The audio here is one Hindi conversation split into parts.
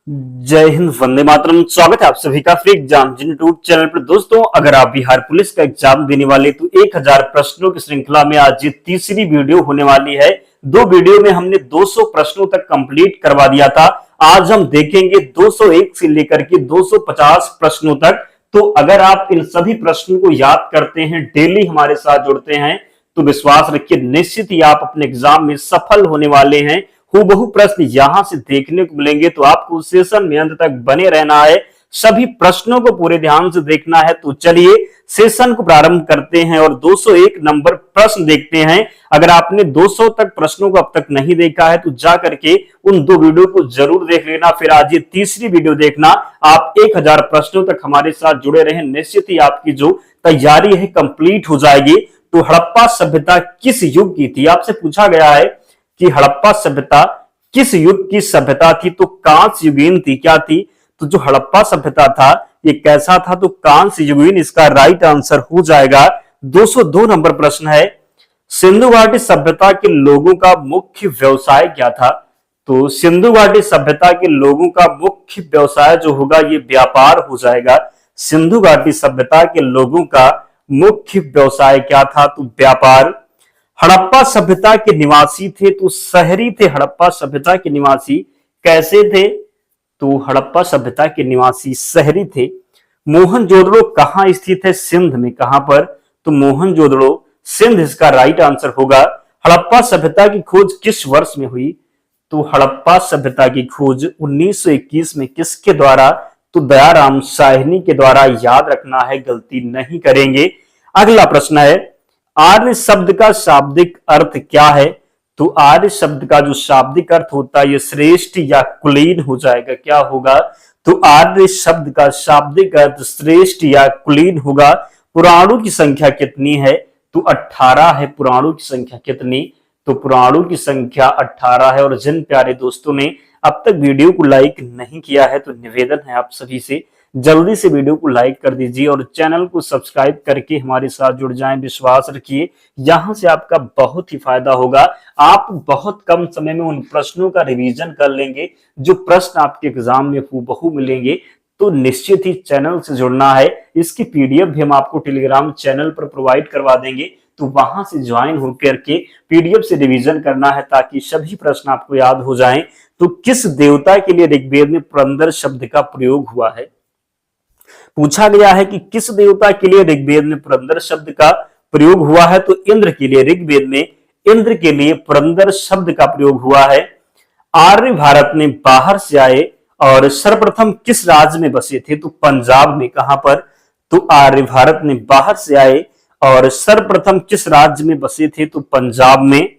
जय हिंद, वंदे मातरम। स्वागत है आप सभी का फ्री एग्जाम यूट्यूब चैनल पर। दोस्तों, अगर आप बिहार पुलिस का एग्जाम देने वाले तो 1000 प्रश्नों की श्रृंखला में आज ये तीसरी वीडियो होने वाली है। दो वीडियो में हमने 200 प्रश्नों तक कंप्लीट करवा दिया था। आज हम देखेंगे 201 से लेकर के 250 प्रश्नों तक। तो अगर आप इन सभी प्रश्नों को याद करते हैं, डेली हमारे साथ जुड़ते हैं, तो विश्वास रखिए निश्चित ही आप अपने एग्जाम में सफल होने वाले हैं। हूबहू प्रश्न यहां से देखने को मिलेंगे, तो आपको सेशन में अंत तक बने रहना है, सभी प्रश्नों को पूरे ध्यान से देखना है। तो चलिए सेशन को प्रारंभ करते हैं और 201 नंबर प्रश्न देखते हैं। अगर आपने 200 तक प्रश्नों को अब तक नहीं देखा है तो जा करके उन दो वीडियो को जरूर देख लेना, फिर आज ये तीसरी वीडियो देखना। आप 1000 प्रश्नों तक हमारे साथ जुड़े रहें, निश्चित ही आपकी जो तैयारी है कंप्लीट हो जाएगी। तो हड़प्पा सभ्यता किस युग की थी? आपसे पूछा गया है कि हड़प्पा सभ्यता किस युग की सभ्यता थी? तो कांस्य युगीन थी। क्या थी? तो जो हड़प्पा सभ्यता था ये कैसा था? तो कांस्य युगीन इसका राइट आंसर हो जाएगा। 202 नंबर प्रश्न है, सिंधु घाटी सभ्यता के लोगों का मुख्य व्यवसाय क्या था? तो सिंधु घाटी सभ्यता के लोगों का मुख्य व्यवसाय जो होगा ये व्यापार हो जाएगा। सिंधु घाटी सभ्यता के लोगों का मुख्य व्यवसाय क्या था? तो व्यापार। हड़प्पा सभ्यता के निवासी थे तो शहरी थे। हड़प्पा सभ्यता के निवासी कैसे थे? तो हड़प्पा सभ्यता के निवासी शहरी थे। मोहनजोदड़ो कहां स्थित है? सिंध में। कहां पर? तो मोहनजोदड़ो सिंध इसका राइट आंसर होगा। हड़प्पा सभ्यता की खोज किस वर्ष में हुई? तो हड़प्पा सभ्यता की खोज 1921 में। किसके द्वारा? तो दयाराम साहनी के द्वारा। याद रखना है, गलती नहीं करेंगे। अगला प्रश्न है, आर्य शब्द का शाब्दिक अर्थ क्या है? तो आर्य शब्द का जो शाब्दिक अर्थ होता है ये श्रेष्ठ या कुलीन हो जाएगा। क्या होगा? तो आर्य शब्द का शाब्दिक अर्थ श्रेष्ठ या कुलीन होगा। पुराणों की संख्या कितनी है? तो 18 है। पुराणों की संख्या कितनी? तो पुराणों की संख्या 18 है। और जिन प्यारे दोस्तों ने अब तक वीडियो को लाइक नहीं किया है तो निवेदन है आप सभी से जल्दी से वीडियो को लाइक कर दीजिए और चैनल को सब्सक्राइब करके हमारे साथ जुड़ जाएं। विश्वास रखिए यहां से आपका बहुत ही फायदा होगा। आप बहुत कम समय में उन प्रश्नों का रिवीजन कर लेंगे जो प्रश्न आपके एग्जाम में हूबहू मिलेंगे। तो निश्चित ही चैनल से जुड़ना है। इसकी पीडीएफ भी हम आपको टेलीग्राम चैनल पर प्रोवाइड करवा देंगे, तो वहां से ज्वाइन होकर के पीडीएफ से रिवीजन करना है ताकि सभी प्रश्न आपको याद हो जाएं। तो किस देवता के लिए ऋग्वेद में पुरंदर शब्द का प्रयोग हुआ है? पूछा गया है कि किस देवता के लिए ऋग्वेद में पुरंदर शब्द का प्रयोग हुआ है? तो इंद्र के लिए। ऋग्वेद में इंद्र के लिए पुरंदर शब्द का प्रयोग हुआ है। आर्य भारत में बाहर से आए और सर्वप्रथम किस राज्य में बसे थे? तो पंजाब में। कहां पर? तो आर्य भारत में बाहर से आए और सर्वप्रथम किस राज्य में बसे थे? तो पंजाब में।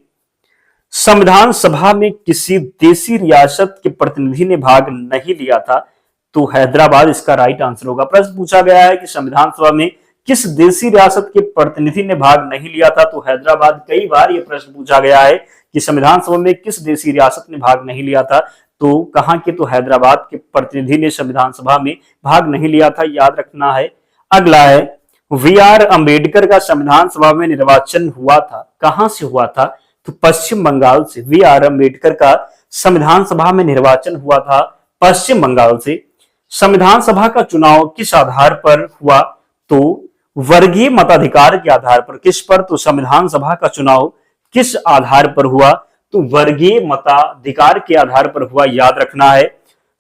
संविधान सभा में किसी देशी रियासत के प्रतिनिधि ने भाग नहीं लिया था? तो हैदराबाद इसका राइट आंसर होगा। प्रश्न पूछा गया है कि संविधान सभा में किस देशी रियासत के प्रतिनिधि ने भाग नहीं लिया था? तो हैदराबाद। कई बार यह प्रश्न पूछा गया है कि संविधान सभा में किस देशी रियासत ने भाग नहीं लिया था, तो कहां के? तो हैदराबाद के प्रतिनिधि ने संविधान सभा में भाग नहीं लिया था। याद रखना है। अगला है, वी.आर. अम्बेडकर का संविधान सभा में निर्वाचन हुआ था। कहां से हुआ था? तो पश्चिम बंगाल से। वी.आर. अम्बेडकर का संविधान सभा में निर्वाचन हुआ था पश्चिम बंगाल से। संविधान सभा का चुनाव किस आधार पर हुआ? तो वर्गीय मताधिकार के आधार पर। किस पर? तो संविधान सभा का चुनाव किस आधार पर हुआ? तो वर्गीय मताधिकार के आधार पर हुआ। याद रखना है।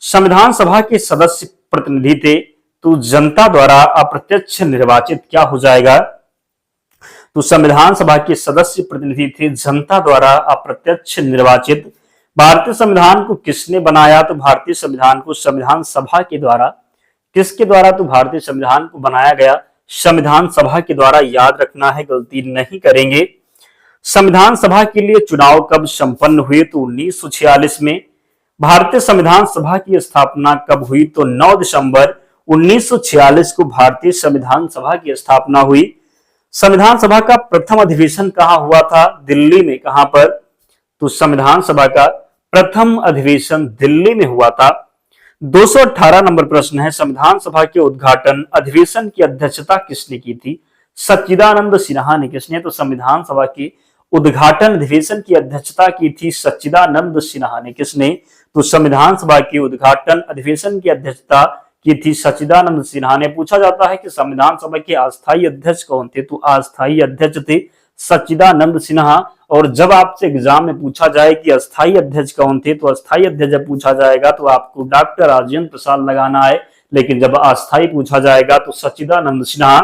संविधान सभा के सदस्य प्रतिनिधि थे तो जनता द्वारा अप्रत्यक्ष निर्वाचित। क्या हो जाएगा? तो संविधान सभा के सदस्य प्रतिनिधि थे जनता द्वारा अप्रत्यक्ष निर्वाचित। भारतीय संविधान को किसने बनाया? तो भारतीय संविधान को संविधान सभा के द्वारा। किसके द्वारा? तो भारतीय संविधान को बनाया गया संविधान सभा के द्वारा। याद रखना है, गलती नहीं करेंगे। संविधान सभा के लिए चुनाव कब संपन्न हुए? तो 1946 में। भारतीय संविधान सभा की स्थापना कब हुई? तो 9 दिसंबर 1946 को भारतीय संविधान सभा की स्थापना हुई। संविधान सभा का प्रथम अधिवेशन कहां हुआ था? दिल्ली में। कहां पर? तो संविधान सभा का प्रथम अधिवेशन दिल्ली में हुआ था। 218 नंबर प्रश्न है, संविधान सभा के उद्घाटन अधिवेशन की अध्यक्षता किसने की थी? सच्चिदानंद सिन्हा ने। किसने? तो संविधान सभा के उद्घाटन अधिवेशन की अध्यक्षता की थी सच्चिदानंद सिन्हा ने। किसने? तो संविधान सभा के उद्घाटन अधिवेशन की अध्यक्षता की थी सच्चिदानंद सिन्हा ने। पूछा जाता है कि संविधान सभा के अस्थायी अध्यक्ष कौन थे, तो अस्थायी अध्यक्ष थे सच्चिदानंद सिन्हा। और जब आपसे एग्जाम में पूछा जाए कि अस्थायी अध्यक्ष कौन थे, तो अस्थायी अध्यक्ष जब पूछा जाएगा तो आपको डॉक्टर राजेंद्र प्रसाद लगाना है, लेकिन जब अस्थायी पूछा जाएगा तो सच्चिदानंद सिन्हा।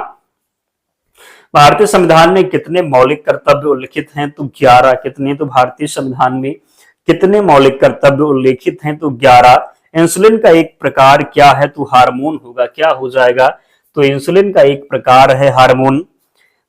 भारतीय संविधान में कितने मौलिक कर्तव्य उल्लिखित हैं, तो 11। कितने, तो भारतीय संविधान में कितने मौलिक कर्तव्य उल्लेखित हैं, तो 11। इंसुलिन का एक प्रकार क्या है, तो हार्मोन होगा। क्या हो जाएगा, तो इंसुलिन का एक प्रकार है हार्मोन।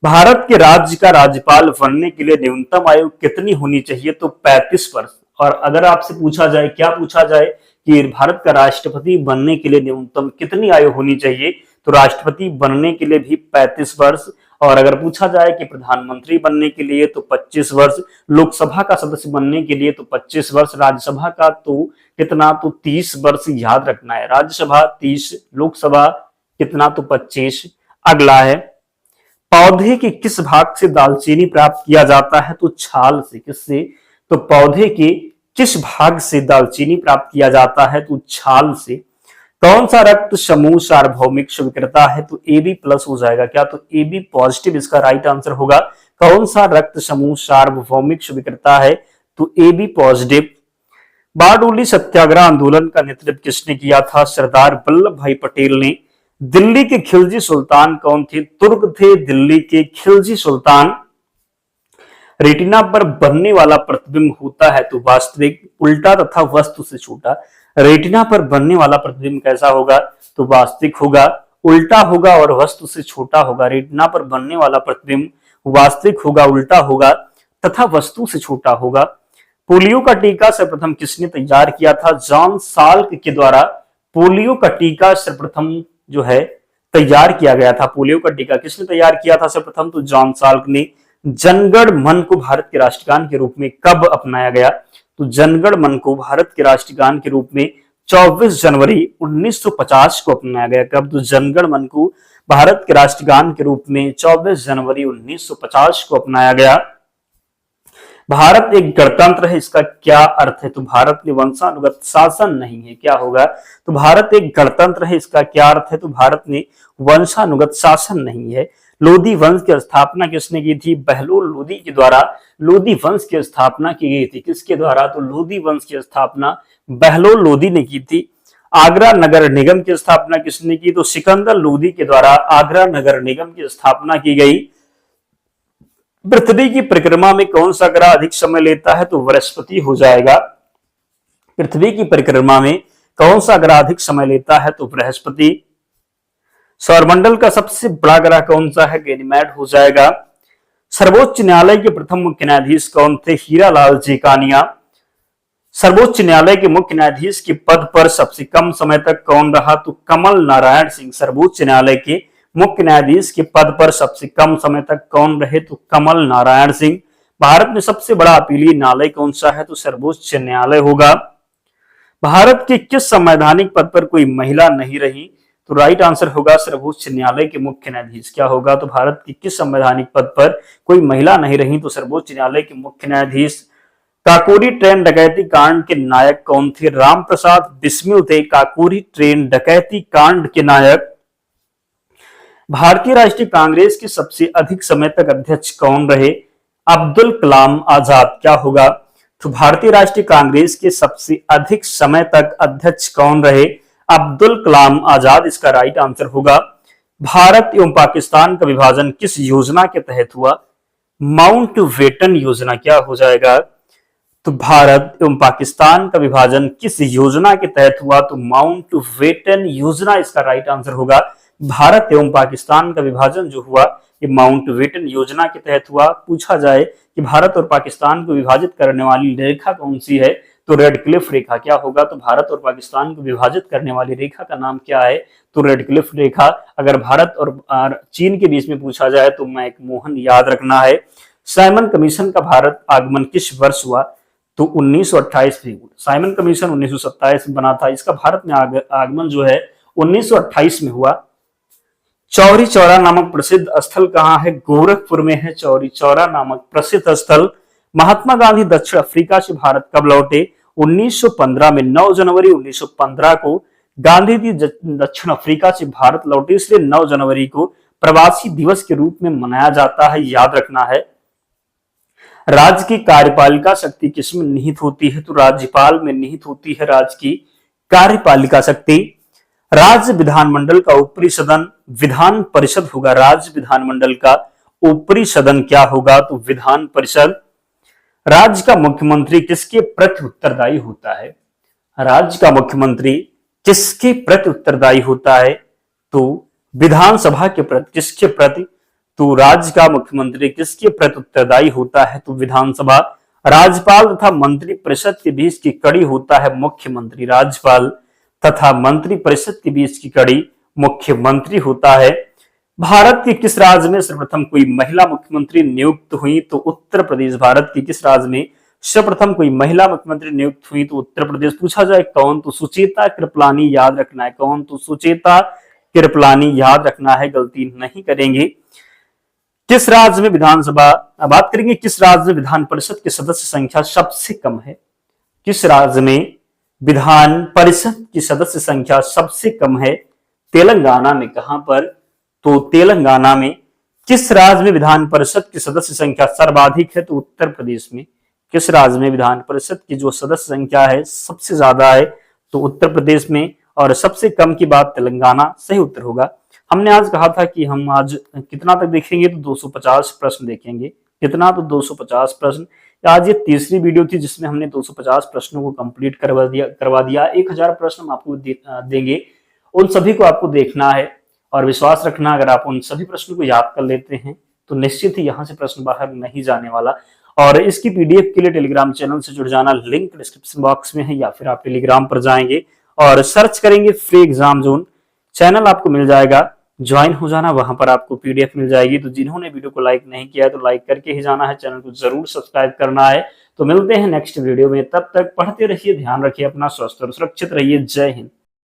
भारत के राज्य का राज्यपाल बनने के लिए न्यूनतम आयु कितनी होनी चाहिए, तो 35 वर्ष। और अगर आपसे पूछा जाए, क्या पूछा जाए कि भारत का राष्ट्रपति बनने के लिए न्यूनतम कितनी आयु होनी चाहिए, तो राष्ट्रपति बनने के लिए भी 35 वर्ष। और अगर पूछा जाए कि प्रधानमंत्री बनने के लिए तो 25 वर्ष, लोकसभा का सदस्य बनने के लिए तो 25 वर्ष, राज्यसभा का तो कितना, तो 30 वर्ष याद रखना है। राज्यसभा 30, लोकसभा कितना, तो 25। अगला है, पौधे के किस भाग से दालचीनी प्राप्त किया जाता है, तो छाल से। किससे, तो पौधे के किस भाग से दालचीनी प्राप्त किया जाता है, तो छाल से। कौन सा रक्त समूह सार्वभौमिक स्वीकृता है, तो AB+ हो जाएगा। क्या, तो AB पॉजिटिव इसका राइट आंसर होगा। कौन सा रक्त समूह सार्वभौमिक स्वीकृता है, तो AB पॉजिटिव। बारडोली सत्याग्रह आंदोलन का नेतृत्व किसने किया था, सरदार वल्लभ भाई पटेल ने। दिल्ली के खिलजी सुल्तान कौन थे, तुर्क थे दिल्ली के खिलजी सुल्तान। रेटिना पर बनने वाला प्रतिबिंब होता है, तो वास्तविक, उल्टा तथा वस्तु से छोटा। रेटिना पर बनने वाला प्रतिबिंब कैसा होगा, तो वास्तविक होगा, उल्टा होगा और वस्तु से छोटा होगा। रेटिना पर बनने वाला प्रतिबिंब वास्तविक होगा, उल्टा होगा तथा वस्तु से छोटा होगा। पोलियो का टीका सर्वप्रथम किसने तैयार किया था, जॉन साल्क के द्वारा पोलियो का टीका सर्वप्रथम जो है तैयार किया गया था। पोलियो का टीका किसने तैयार किया था सर्वप्रथम, तो जॉन साल्क ने। जनगण मन को भारत के राष्ट्रगान के रूप में कब अपनाया गया, तो जनगण मन को भारत के राष्ट्रगान के रूप में 24 जनवरी 1950 को अपनाया गया। कब, तो जनगण मन को भारत के राष्ट्रगान के रूप में 24 जनवरी 1950 को अपनाया गया। भारत एक गणतंत्र है, इसका क्या अर्थ है, तो भारत में वंशानुगत शासन नहीं है। क्या होगा, तो भारत एक गणतंत्र है, इसका क्या अर्थ है, तो भारत में वंशानुगत शासन नहीं है। लोधी वंश की स्थापना किसने की थी, बहलोल लोधी के द्वारा लोधी वंश की स्थापना की गई थी। किसके द्वारा, तो लोधी वंश की स्थापना बहलोल लोधी ने की थी। आगरा नगर निगम की स्थापना किसने की, तो सिकंदर लोधी के द्वारा आगरा नगर निगम की स्थापना की गई। पृथ्वी की परिक्रमा में कौन सा ग्रह अधिक समय लेता है, तो बृहस्पति हो जाएगा। पृथ्वी की परिक्रमा में कौन सा ग्रह अधिक समय लेता है, तो बृहस्पति। सौरमंडल का सबसे बड़ा ग्रह कौन सा है, गैनीमेड हो जाएगा। सर्वोच्च न्यायालय के प्रथम मुख्य न्यायाधीश कौन थे, हीरालाल जेकानिया। सर्वोच्च न्यायालय के मुख्य न्यायाधीश के पद पर सबसे कम समय तक कौन रहा, तो कमल नारायण सिंह। सर्वोच्च न्यायालय के मुख्य न्यायाधीश के पद पर सबसे कम समय तक कौन रहे, तो कमल नारायण सिंह। भारत में सबसे बड़ा अपीलीय न्यायालय कौन सा है, तो सर्वोच्च न्यायालय होगा। भारत के किस संवैधानिक पद पर कोई महिला नहीं रही, तो राइट आंसर होगा सर्वोच्च न्यायालय के मुख्य न्यायाधीश। क्या होगा, तो भारत की किस संवैधानिक पद पर कोई महिला नहीं रही, तो सर्वोच्च न्यायालय के मुख्य न्यायाधीश। काकोरी ट्रेन डकैती कांड के नायक कौन थे, राम प्रसाद बिस्मिल थे काकोरी ट्रेन डकैती कांड के नायक। भारतीय राष्ट्रीय कांग्रेस के सबसे अधिक समय तक अध्यक्ष कौन रहे, अब्दुल कलाम आजाद। क्या होगा, तो भारतीय राष्ट्रीय कांग्रेस के सबसे अधिक समय तक अध्यक्ष कौन रहे, अब्दुल कलाम आजाद इसका राइट आंसर होगा। भारत एवं पाकिस्तान का विभाजन किस योजना के तहत हुआ, माउंटबेटन योजना। क्या हो जाएगा, तो भारत एवं पाकिस्तान का विभाजन किस योजना के तहत हुआ, तो माउंटबेटन योजना इसका राइट आंसर होगा। भारत एवं पाकिस्तान का विभाजन जो हुआ ये माउंटबेटन योजना के तहत हुआ। पूछा जाए कि भारत और पाकिस्तान को विभाजित करने वाली रेखा कौन सी है, तो रेड क्लिफ रेखा। क्या होगा, तो भारत और पाकिस्तान को विभाजित करने वाली रेखा का नाम क्या है, तो रेड क्लिफ रेखा। अगर भारत और चीन के बीच में पूछा जाए तो मैकमोहन याद रखना है। साइमन कमीशन का भारत आगमन किस वर्ष हुआ, तो 1928 में। साइमन कमीशन 1927 में बना था, इसका भारत में आगमन जो है 1928 में हुआ। चौरी चौरा नामक प्रसिद्ध स्थल कहाँ है, गोरखपुर में है चौरी चौरा नामक प्रसिद्ध स्थल। महात्मा गांधी दक्षिण अफ्रीका से भारत कब लौटे, 1915 में 9 जनवरी 1915 को गांधी जी दक्षिण अफ्रीका से भारत लौटे, इसलिए 9 जनवरी को प्रवासी दिवस के रूप में मनाया जाता है, याद रखना है। राज्य की कार्यपालिका शक्ति किसमें निहित होती है? तो राज्यपाल में निहित होती है राज्य की कार्यपालिका शक्ति। राज्य विधानमंडल का ऊपरी सदन विधान परिषद होगा। राज्य विधानमंडल का ऊपरी सदन क्या होगा? तो विधान परिषद। राज्य का मुख्यमंत्री किसके प्रति उत्तरदायी होता है? राज्य का मुख्यमंत्री किसके प्रति उत्तरदायी होता है? तो विधानसभा के प्रति। किसके प्रति? तो राज्य का मुख्यमंत्री किसके प्रति उत्तरदायी होता है? तो विधानसभा। राज्यपाल तथा मंत्री परिषद के बीच की कड़ी होता है मुख्यमंत्री। राज्यपाल तथा मंत्री परिषद के बीच की कड़ी मुख्यमंत्री होता है। भारत के किस राज्य में सर्वप्रथम कोई महिला मुख्यमंत्री नियुक्त हुई? तो उत्तर प्रदेश। भारत के किस राज्य में सर्वप्रथम कोई महिला मुख्यमंत्री नियुक्त हुई? तो उत्तर प्रदेश। पूछा जाए कौन? तो सुचेता कृपलानी, याद रखना है। कौन? तो सुचेता कृपलानी, याद रखना है, गलती नहीं करेंगे। किस राज्य में विधानसभा, बात करेंगे किस राज्य में विधान परिषद की सदस्य संख्या सबसे कम है? किस राज्य में विधान परिषद की सदस्य संख्या सबसे कम है? तेलंगाना में। कहां पर? तो तेलंगाना में। किस राज्य में विधान परिषद की सदस्य संख्या सर्वाधिक है? तो उत्तर प्रदेश में। किस राज्य में विधान परिषद की जो सदस्य संख्या है सबसे ज्यादा है? तो उत्तर प्रदेश में। और सबसे कम की बात तेलंगाना, सही उत्तर होगा। हमने आज कहा था कि हम आज कितना तक देखेंगे? तो 250 प्रश्न देखेंगे। कितना? तो 250 प्रश्न। आज ये तीसरी वीडियो थी जिसमें हमने 250 प्रश्नों को कंप्लीट करवा दिया। 1000 प्रश्न हम आपको देंगे, उन सभी को आपको देखना है और विश्वास रखना, अगर आप उन सभी प्रश्नों को याद कर लेते हैं तो निश्चित ही यहाँ से प्रश्न बाहर नहीं जाने वाला। और इसकी पीडीएफ के लिए टेलीग्राम चैनल से जुड़ जाना, लिंक डिस्क्रिप्शन बॉक्स में है, या फिर आप टेलीग्राम पर जाएंगे और सर्च करेंगे फ्री एग्जाम जोन, चैनल आपको मिल जाएगा, ज्वाइन हो जाना, वहां पर आपको पीडीएफ मिल जाएगी। तो जिन्होंने वीडियो को लाइक नहीं किया है तो लाइक करके ही जाना है, चैनल को जरूर सब्सक्राइब करना है। तो मिलते हैं नेक्स्ट वीडियो में, तब तक पढ़ते रहिए, ध्यान रखिए अपना, स्वस्थ और सुरक्षित रहिए। जय हिंद।